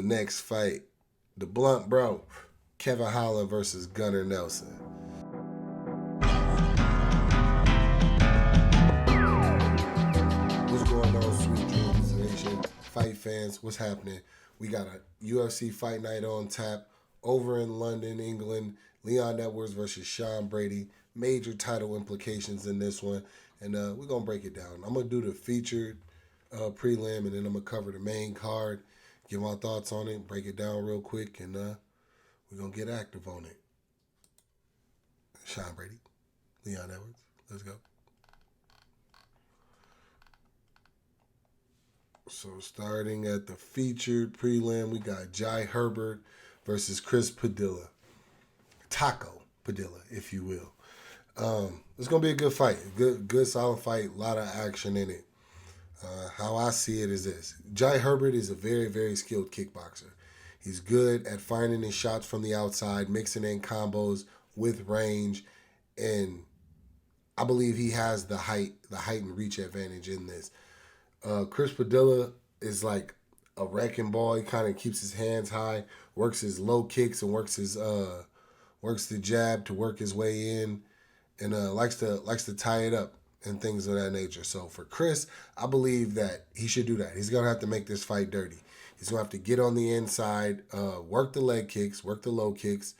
The next fight, the Blunt Bro, Kevin Holland versus Gunnar Nelson. What's going on, Sweet Dreams Nation? Fight fans, what's happening? We got a UFC Fight Night on tap over in London, England. Leon Edwards versus Sean Brady. Major title implications in this one. And we're going to break it down. I'm going to do the featured prelim, and then I'm going to cover the main card, give my thoughts on it, break it down real quick, and we're going to get active on it. Sean Brady, Leon Edwards, let's go. So starting at the featured prelim, we got Jai Herbert versus Chris Padilla. Taco Padilla, if you will. It's gonna be a good fight. Good solid fight. A lot of action in it. How I see it is this. Jai Herbert is a very, very skilled kickboxer. He's good at finding his shots from the outside, mixing in combos with range, and I believe he has the height and reach advantage in this. Chris Padilla is like a wrecking ball. He kind of keeps his hands high, works his low kicks, and works the jab to work his way in, and likes to tie it up and things of that nature. So for Chris, I believe that he should do that. He's gonna have to make this fight dirty. He's gonna have to get on the inside, work the leg kicks, work the low kicks.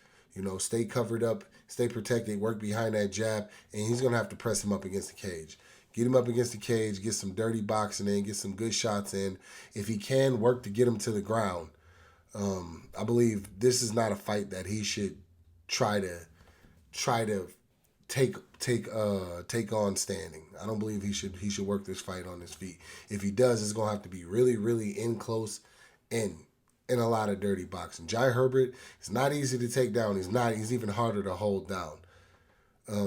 Stay covered up, stay protected, work behind that jab, and he's gonna have to press him up against the cage. Get him up against the cage, get some dirty boxing in, get some good shots in. If he can, work to get him to the ground. I believe this is not a fight that he should try to take on standing. I don't believe he should work this fight on his feet. If he does, it's gonna have to be really, really in close and in a lot of dirty boxing. Jai Herbert is not easy to take down. He's even harder to hold down.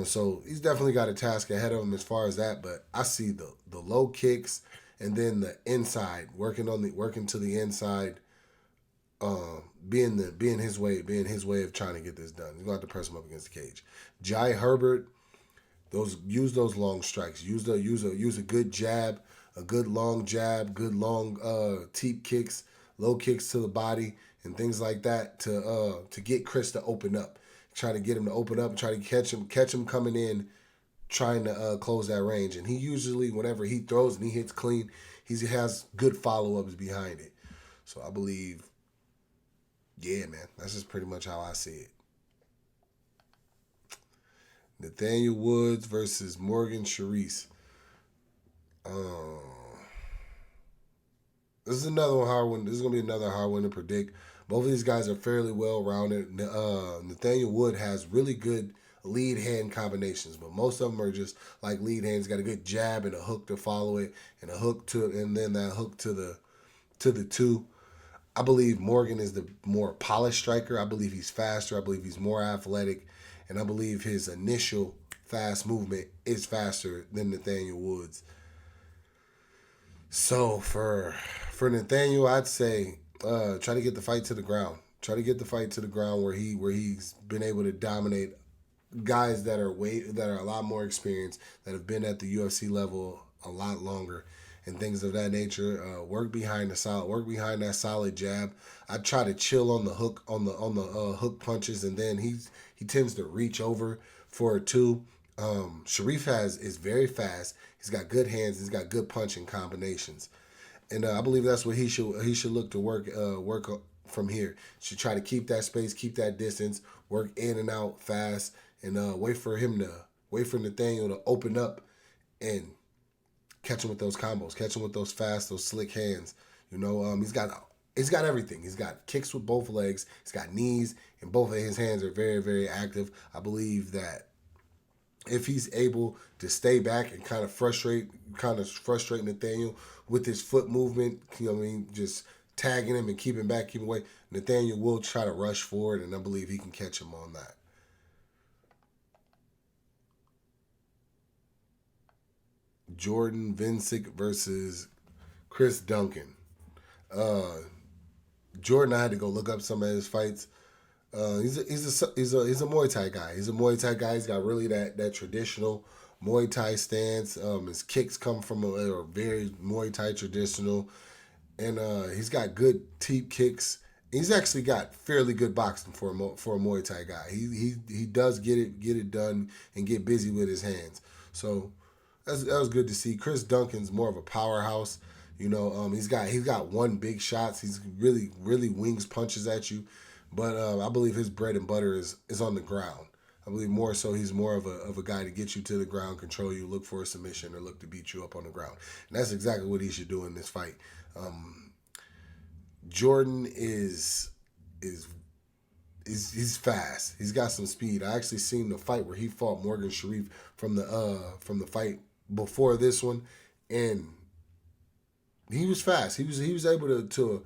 So he's definitely got a task ahead of him as far as that. But I see the low kicks and then the inside working to the inside, being his way of trying to get this done. He's gonna have to press him up against the cage. Jai Herbert, use those long strikes. Use a good jab, a good long jab, good long teep kicks, low kicks to the body, and things like that to get Chris to open up. Try to get him to open up and try to catch him coming in, trying to close that range. And he usually, whenever he throws and he hits clean, he has good follow-ups behind it. So I believe, yeah, man, that's just pretty much how I see it. Nathaniel Woods versus Morgan Charriere. This is another hard one. This is gonna be another hard one to predict. Both of these guys are fairly well-rounded. Nathaniel Wood has really good lead hand combinations, but most of them are just like lead hands. Got a good jab and a hook to follow it, and then that hook to the two. I believe Morgan is the more polished striker. I believe he's faster. I believe he's more athletic, and I believe his initial fast movement is faster than Nathaniel Woods. So for Nathaniel, I'd say try to get the fight to the ground. Try to get the fight to the ground where he's been able to dominate guys that are a lot more experienced, that have been at the UFC level a lot longer, and things of that nature. Work behind that solid jab. I try to chill on the hook hook punches, and then he tends to reach over for a two. Charriere is very fast. He's got good hands. He's got good punching combinations. And I believe that's what he should look to work from here. Should try to keep that space, keep that distance, work in and out fast, and wait for Nathaniel to open up and catch him with those combos, catch him with those fast, those slick hands. He's got everything. He's got kicks with both legs. He's got knees, and both of his hands are very, very active. I believe that if he's able to stay back and kind of frustrate Nathaniel with his foot movement, just tagging him and keeping back, keeping away, Nathaniel will try to rush forward, and I believe he can catch him on that. Jordan Vucenic versus Chris Dunkin. Jordan, I had to go look up some of his fights. He's a Muay Thai guy. He's a Muay Thai guy. He's got really that traditional Muay Thai stance. His kicks come from a very Muay Thai traditional, and he's got good teep kicks He's actually got fairly good boxing for a Muay Thai guy. He does get it done and get busy with his hands. So that was good to see. Chris Duncan's more of a powerhouse. He's got one big shots. He's really wings punches at you, but I believe his bread and butter is on the ground. I believe more so he's more of a guy to get you to the ground, control you, look for a submission, or look to beat you up on the ground. And that's exactly what he should do in this fight. Jordan is he's fast. He's got some speed. I actually seen the fight where he fought Morgan Charriere from the fight before this one, and he was fast. He was able to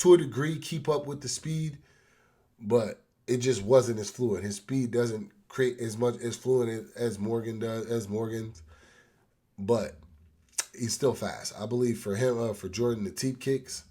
a degree keep up with the speed, but it just wasn't as fluid. His speed doesn't create as much as fluid as Morgan's, but he's still fast. I believe for him, for Jordan, the teep kicks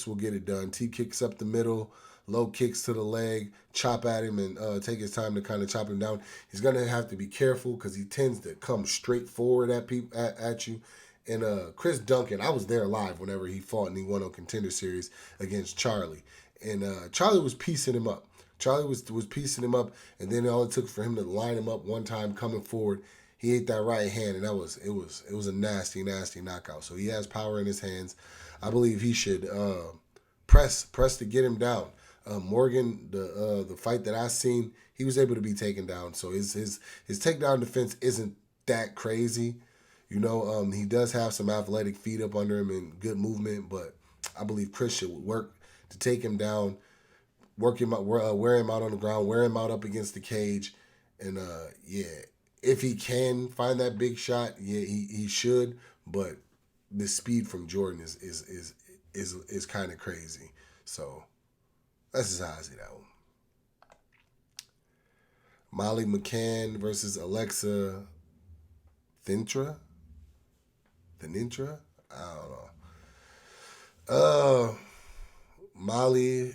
will get it done. Teep kicks up the middle, low kicks to the leg, chop at him, and take his time to kind of chop him down. He's gonna have to be careful because he tends to come straight forward at you. And Chris Dunkin, I was there live whenever he fought and he won on Contender Series against Charlie. And Charlie was piecing him up. Charlie was piecing him up, and then all it took for him to line him up one time coming forward, he ate that right hand, and it was a nasty knockout. So he has power in his hands. I believe he should press to get him down. Morgan, the fight that I seen, he was able to be taken down. So his takedown defense isn't that crazy. He does have some athletic feet up under him and good movement, but I believe Chris should work to take him down, work him out, wear him out on the ground, wear him out up against the cage, and if he can find that big shot, he should. But the speed from Jordan is kind of crazy. So that's just how I see that one. Molly Mccann versus Alexia Thainara. I don't know. Molly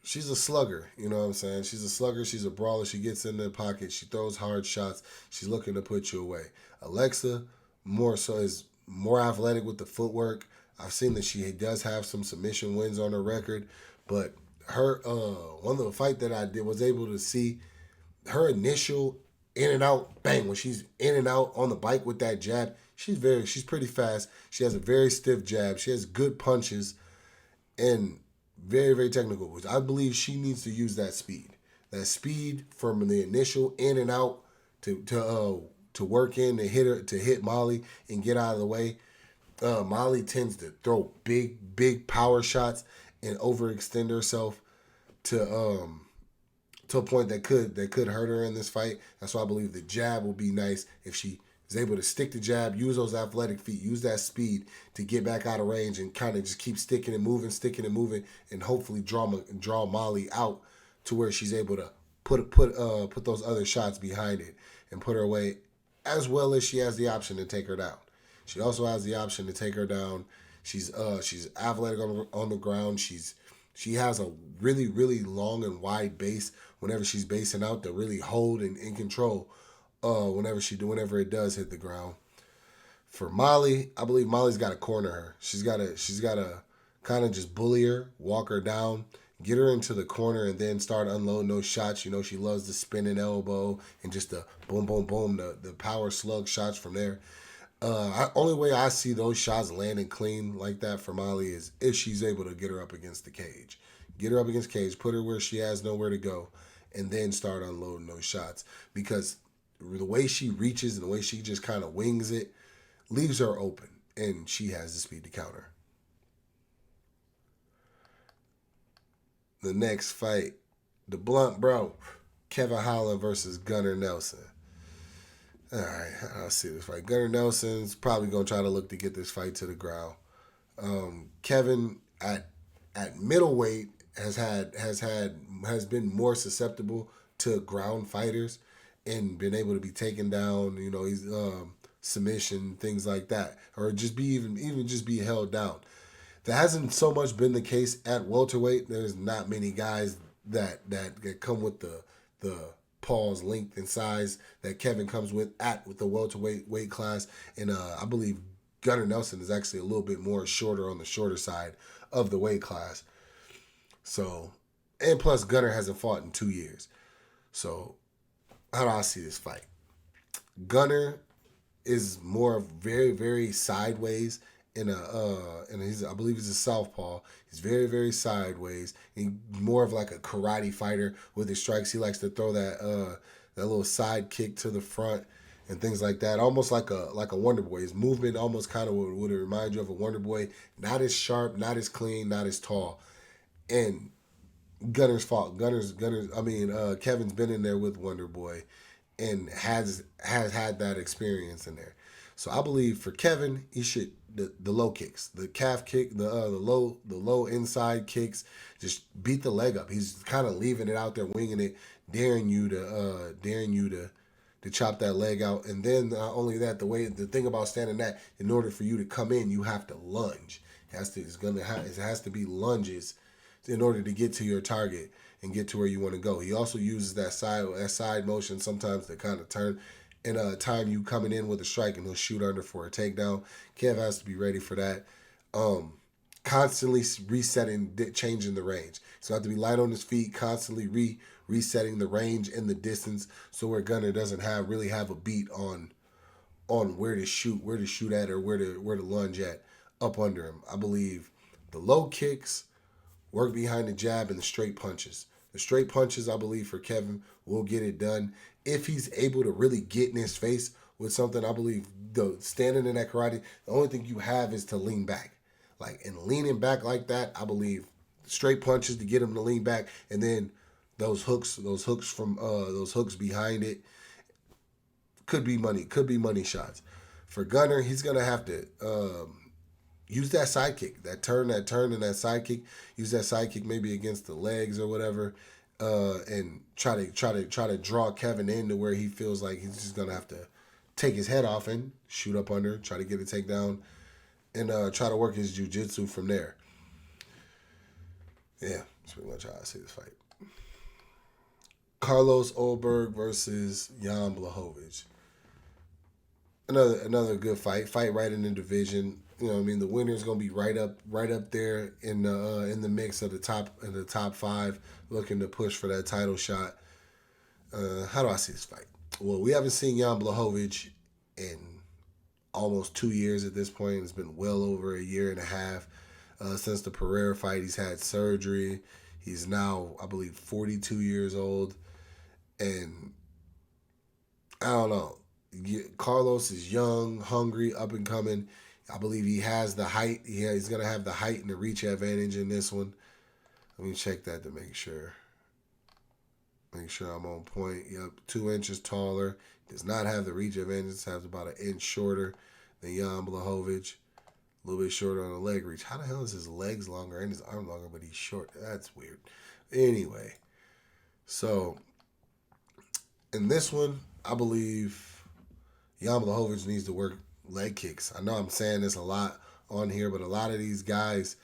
she's a slugger, you know what I'm saying? She's a slugger, she's a brawler, she gets in the pocket, she throws hard shots, she's looking to put you away. Alexia more so is more athletic with the footwork. I've seen that she does have some submission wins on her record, but her one of the fight that I did was able to see her initial in and out, bang, when she's in and out on the bike with that jab, she's pretty fast. She has a very stiff jab. She has good punches and very, very technical, which I believe she needs to use that speed. That speed from the initial in and out to work in, to hit Molly and get out of the way. Molly tends to throw big power shots and overextend herself to a point that could hurt her in this fight. That's why I believe the jab will be nice if she is able to stick the jab, use those athletic feet, use that speed to get back out of range and kind of just keep sticking and moving, and hopefully draw Molly out to where she's able to put those other shots behind it and put her away, as well as she has the option to take her down. She also has the option to take her down. She's athletic on the ground. She has a really, really long and wide base whenever she's basing out to really hold and in control whenever it does hit the ground. For Molly, I believe Molly's got to corner her. She's got to kind of just bully her, walk her down, get her into the corner, and then start unloading those shots. She loves the spinning elbow and just the boom, boom, boom, the power slug shots from there. Only way I see those shots landing clean like that for Molly is if she's able to get her up against the cage. Get her up against the cage, put her where she has nowhere to go, and then start unloading those shots. Because the way she reaches and the way she just kind of wings it leaves her open, and she has the speed to counter. The next fight, the blunt bro, Kevin Holland versus Gunnar Nelson. All right, I'll see this fight. Gunnar Nelson's probably gonna try to look to get this fight to the ground. Kevin at middleweight has been more susceptible to ground fighters and been able to be taken down. He's submission, things like that, or just be even just be held down. That hasn't so much been the case at welterweight. There's not many guys that come with the Paul's length and size that Kevin comes with the welterweight weight class. And I believe Gunnar Nelson is actually a little bit more shorter on the shorter side of the weight class. So, and plus Gunnar hasn't fought in 2 years. So, how do I see this fight? Gunnar is more very, very sideways I believe he's a southpaw. He's very, very sideways. He's more of like a karate fighter with his strikes. He likes to throw that little side kick to the front and things like that. Almost like a Wonder Boy. His movement almost kind of would remind you of a Wonder Boy. Not as sharp, not as clean, not as tall. And Gunnar's fault. Kevin's been in there with Wonder Boy and has had that experience in there. So I believe for Kevin, he should the low kicks, the calf kick, the low inside kicks, just beat the leg up. He's kind of leaving it out there, winging it, daring you to chop that leg out. And then not only that, the thing about standing that, in order for you to come in, you have to lunge. It has to be lunges in order to get to your target and get to where you want to go. He also uses that side motion sometimes to kind of turn and time you coming in with a strike, and he'll shoot under for a takedown. Kev has to be ready for that. Constantly resetting, changing the range. So have to be light on his feet, constantly resetting the range and the distance, so where Gunnar doesn't really have a beat on where to shoot at, or where to lunge at up under him. I believe the low kicks, work behind the jab, and the straight punches. The straight punches, I believe, for Kevin will get it done. If he's able to really get in his face with something, I believe standing in that karate, the only thing you have is to lean back. And leaning back like that, I believe straight punches to get him to lean back, and then those hooks behind it could be money shots. For Gunnar, he's gonna have to use that side kick, that turn and that side kick. Use that side kick maybe against the legs or whatever, and try to draw Kevin into where he feels like he's just gonna have to take his head off and shoot up under, try to get a takedown, and try to work his jiu-jitsu from there. Yeah, that's pretty much how I see this fight. Carlos Ulberg versus Jan Blachowicz. Another good fight. Fight right in the division. The winner's gonna be right up there in the mix of the top 5, looking to push for that title shot. How do I see this fight? Well, we haven't seen Jan Blachowicz in almost 2 years at this point. It's been well over a year and a half since the Pereira fight. He's had surgery. He's now, I believe, 42 years old, and I don't know. Carlos is young, hungry, up and coming. I believe he has the height. He's going to have the height and the reach advantage in this one. Let me check that to make sure. Make sure I'm on point. Yep, 2 inches taller. Does not have the reach advantage. Has about an inch shorter than Jan Blachowicz. A little bit shorter on the leg reach. How the hell is his legs longer and his arm longer, but he's short? That's weird. Anyway, so in this one, I believe Jan Blachowicz needs to work leg kicks. I know I'm saying this a lot on here, but a lot of these guys,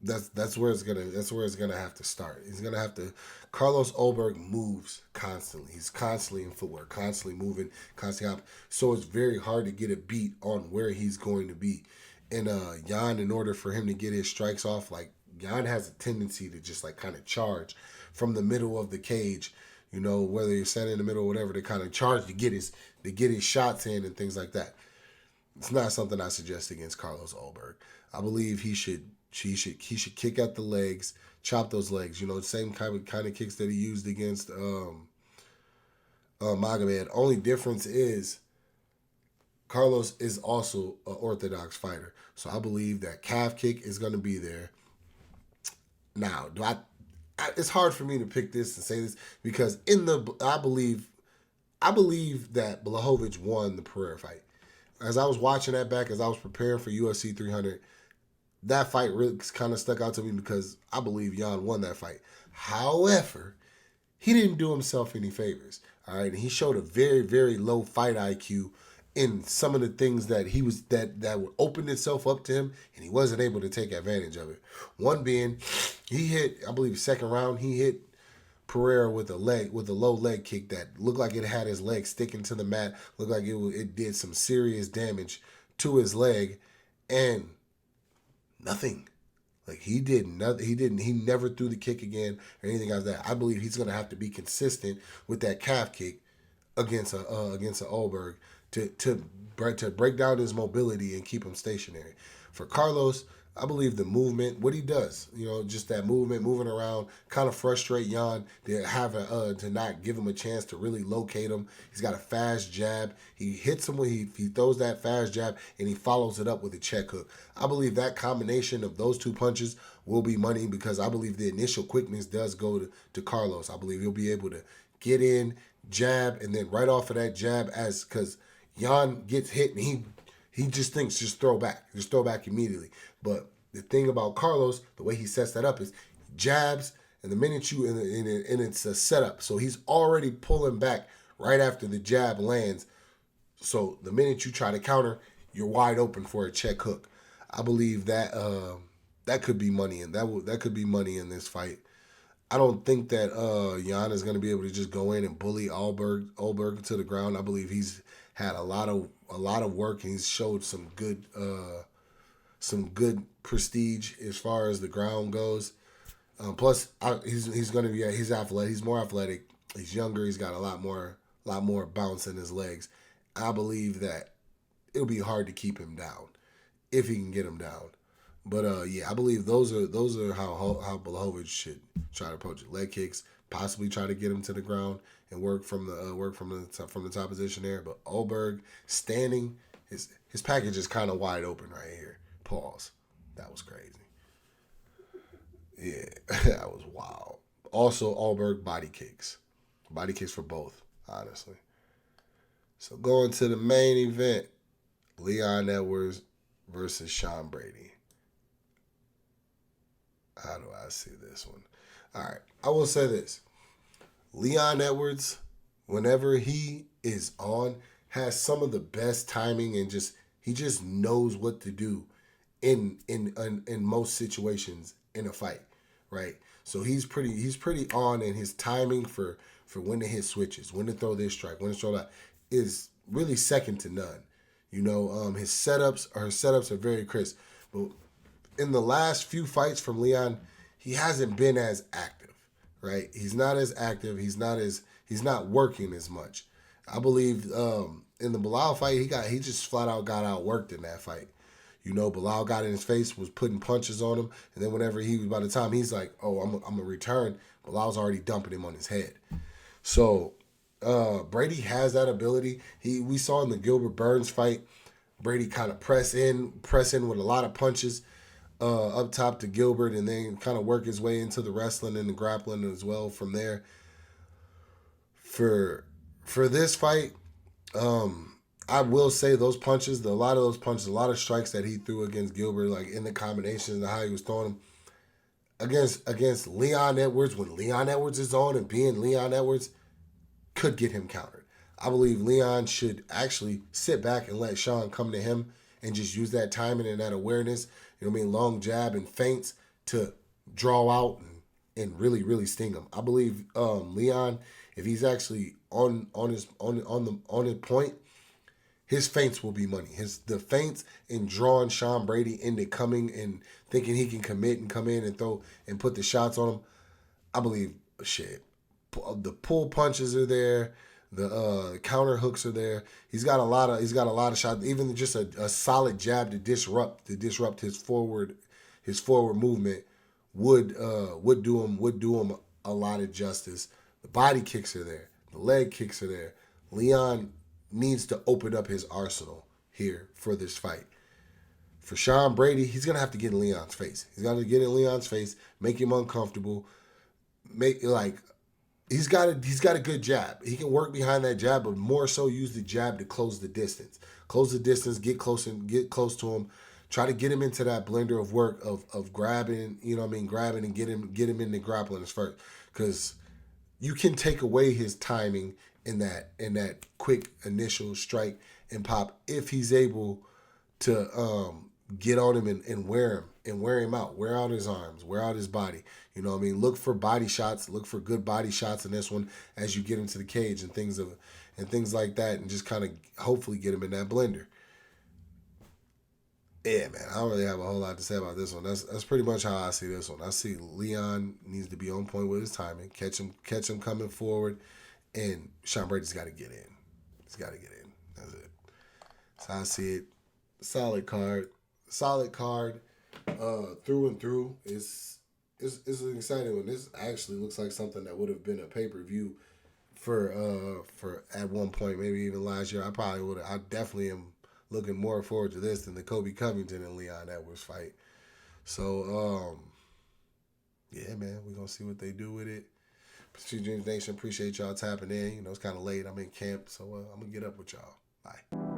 that's where it's gonna have to start. He's gonna have to. Carlos Ulberg moves constantly. He's constantly in footwork, constantly moving, constantly up. So it's very hard to get a beat on where he's going to be. And Jan, in order for him to get his strikes off, Jan has a tendency to just kind of charge from the middle of the cage. Whether you're standing in the middle or whatever, to kind of charge to get his shots in and things like that. It's not something I suggest against Carlos Ulberg. I believe he should kick at the legs, chop those legs. The same kind of kicks that he used against Magomed. Only difference is Carlos is also an orthodox fighter, so I believe that calf kick is going to be there. Now, it's hard for me to pick this and say this because I believe that Blachowicz won the Pereira fight. As I was watching that back, as I was preparing for UFC 300, that fight really kind of stuck out to me because I believe Jan won that fight. However, he didn't do himself any favors. All right, and he showed a very, very low fight IQ in some of the things that that would open itself up to him, and he wasn't able to take advantage of it. One being, he hit, I believe, second round, he hit Pereira with a low leg kick that looked like it had his leg sticking to the mat, looked like it did some serious damage to his leg, and Nothing. Like he did nothing. He never threw the kick again or anything like that. I believe he's gonna have to be consistent with that calf kick against a Ulberg to break down his mobility and keep him stationary. For Carlos, I believe the movement, what he does, just that movement, moving around, kind of frustrate Jan to not give him a chance to really locate him. He's got a fast jab. He hits him when he throws that fast jab and he follows it up with a check hook. I believe that combination of those two punches will be money because I believe the initial quickness does go to Carlos. I believe he'll be able to get in, jab, and then right off of that jab, because Jan gets hit and he just thinks just throw back immediately. But the thing about Carlos, the way he sets that up is jabs, and the minute and it's a setup, so he's already pulling back right after the jab lands. So the minute you try to counter, you're wide open for a check hook. I believe that that could be money, and that could be money in this fight. I don't think that Jan is going to be able to just go in and bully Ulberg to the ground. I believe he's had a lot of work, and he's showed some good prestige as far as the ground goes. Plus, he's going to be he's athletic. He's more athletic. He's younger. He's got a lot more bounce in his legs. I believe that it'll be hard to keep him down if he can get him down. But yeah, I believe those are how Blachowicz should try to approach it. Leg kicks, possibly try to get him to the ground and work from the top position there. But Ulberg standing, his package is kind of wide open right here. Pause. That was crazy. Yeah, that was wild. Also, Ulberg body kicks for both, honestly. So going to the main event, Leon Edwards versus Sean Brady. How do I see this one? All right. I will say this. Leon Edwards, whenever he is on, has some of the best timing and he just knows what to do in most situations in a fight, right? So he's pretty on, and his timing for when to hit switches, when to throw this strike, when to throw that is really second to none. His setups are very crisp. But in the last few fights from Leon, he hasn't been as active, right? He's not as active. He's not working as much. I believe in the Bilal fight, he just flat out got outworked in that fight. Bilal got in his face, was putting punches on him, and then by the time he's like, oh, I'm gonna return, Bilal's already dumping him on his head. So Brady has that ability. We saw in the Gilbert Burns fight, Brady kind of press in with a lot of punches up top to Gilbert, and then kind of work his way into the wrestling and the grappling as well from there. For this fight, I will say those punches, a lot of strikes that he threw against Gilbert, like in the combinations and how he was throwing them against Leon Edwards, when Leon Edwards is on and being Leon Edwards, could get him countered. I believe Leon should actually sit back and let Sean come to him and just use that timing and that awareness, long jab and feints to draw out and really, really sting him. I believe Leon, if he's actually on his point, his feints will be money. The feints and drawing Sean Brady into coming and thinking he can commit and come in and throw and put the shots on him. I believe the pull punches are there, the counter hooks are there. He's got a lot of shots. Even just a solid jab to disrupt his forward movement would do him a lot of justice. The body kicks are there. The leg kicks are there. Leon needs to open up his arsenal here for this fight. For Sean Brady, he's gonna have to get in Leon's face. He's got to get in Leon's face, make him uncomfortable, he's got a good jab. He can work behind that jab, but more so use the jab to close the distance. Get close to him. Try to get him into that blender of work of grabbing, grabbing and get him into grappling first, because you can take away his timing in that quick initial strike and pop if he's able to get on him and wear him out, wear out his arms, wear out his body. Look for body shots, look for good body shots in this one as you get into the cage and things like that, and just kind of hopefully get him in that blender. Yeah, man, I don't really have a whole lot to say about this one. That's pretty much how I see this one. I see Leon needs to be on point with his timing, catch him coming forward, and Sean Brady's got to get in. He's got to get in. That's it. So I see it. Solid card. Solid card. Through and through. It's an exciting one. This actually looks like something that would have been a pay-per-view for at one point, maybe even last year. I definitely am looking more forward to this than the Kobe Covington and Leon Edwards fight. So yeah, man, we're gonna see what they do with it. Street Dreams Nation, appreciate y'all tapping in. You know, it's kind of late. I'm in camp, so I'm gonna get up with y'all. Bye.